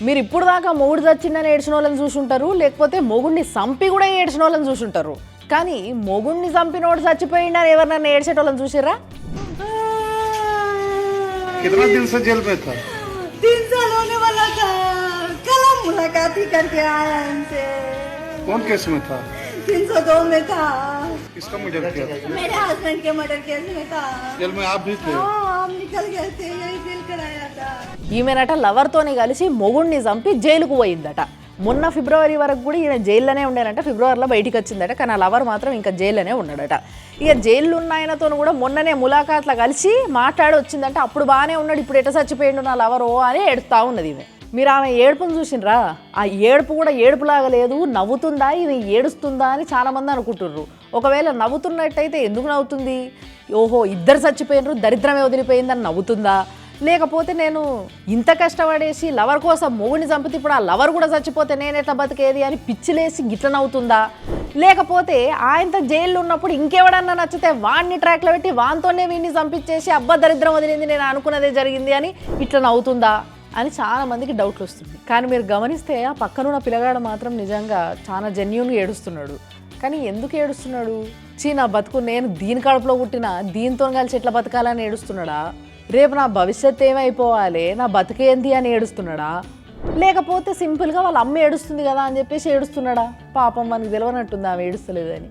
మీరు ఇప్పుడు దాకా మొగుడు చచ్చిందని ఏడ్చిన వాళ్ళని చూసుంటారు, లేకపోతే మొగుడిని చంపి కూడా ఏడ్చిన వాళ్ళని చూసుంటారు. కానీ మొగుడిని చంపినోడు చచ్చిపోయిండని ఎవరినన్నా ఏడ్చేటోళ్ళని చూసిర్రా? कितना दिन से जेल में था? 3 साल होने वाला था। कल हम मुलाकात ही करके आया इनसे। कौन केस में था? 302 में था। किसका मर्डर किया था? मेरे हस्बैंड के मर्डर केस में था। जेल में आप भी थे? हाँ, हम निकल गए थे, यही जेल कराया था। ఈమెనట లవర్తోనే కలిసి మొగుడిని చంపి జైలుకు పోయిందట. మొన్న ఫిబ్రవరి వరకు కూడా ఈయన జైల్లోనే ఉండేనంట. ఫిబ్రవరిలో బయటికి వచ్చిందట. కానీ ఆ లవర్ మాత్రం ఇంకా జైల్లోనే ఉన్నాడట. ఇక జైల్లో ఉన్న ఆయనతో కూడా మొన్ననే ములాఖాత్లో కలిసి మాట్లాడి వచ్చిందంటే అప్పుడు బాగానే ఉన్నాడు, ఇప్పుడు ఎట చచ్చిపోయిండు నా లవరో అని ఏడుస్తూ ఉన్నది ఈమె. మీరు ఆమె ఏడుపును చూసినరా? ఆ ఏడుపు కూడా ఏడుపులాగా లేదు, నవ్వుతుందా ఇది ఏడుస్తుందా అని చాలామంది అనుకుంటుర్రు. ఒకవేళ నవ్వుతున్నట్టయితే ఎందుకు నవ్వుతుంది? ఓహో ఇద్దరు చచ్చిపోయినరు, దరిద్రమే వదిలిపోయిందని నవ్వుతుందా? లేకపోతే నేను ఇంత కష్టపడేసి లవర్ కోసం మొగుడిని చంపితే ఇప్పుడు ఆ లవర్ కూడా చచ్చిపోతే నేను ఎట్లా బతికేది అని పిచ్చిలేసి గిట్ల నవ్వుతుందా? లేకపోతే ఆయనతో జైల్లో ఉన్నప్పుడు ఇంకెవడన్నా నచ్చితే వాడిని ట్రాక్లో పెట్టి వానితోనే వీడిని చంపించేసి అబ్బా దరిద్రం వదిలింది నేను అనుకున్నదే జరిగింది అని ఇట్లా నవ్వుతుందా అని చాలా మందికి డౌట్లు వస్తుంది. కానీ మీరు గమనిస్తే ఆ పక్కనున్న పిల్లగాడు మాత్రం నిజంగా చాలా జెన్యూన్గా ఏడుస్తున్నాడు. కానీ ఎందుకు ఏడుస్తున్నాడు? నా బతుకు నేను దీని కడుపులో పుట్టిన దీంతో కలిసి ఎట్లా బతకాలని ఏడుస్తున్నాడా? రేపు నా భవిష్యత్తు ఏమైపోవాలి, నా బతికేంది అని ఏడుస్తున్నాడా? లేకపోతే సింపుల్గా వాళ్ళ అమ్మ ఏడుస్తుంది కదా అని చెప్పేసి ఏడుస్తున్నాడా? పాపం మనకు తెలియనట్టుంది ఆమె ఏడుస్తలేదని.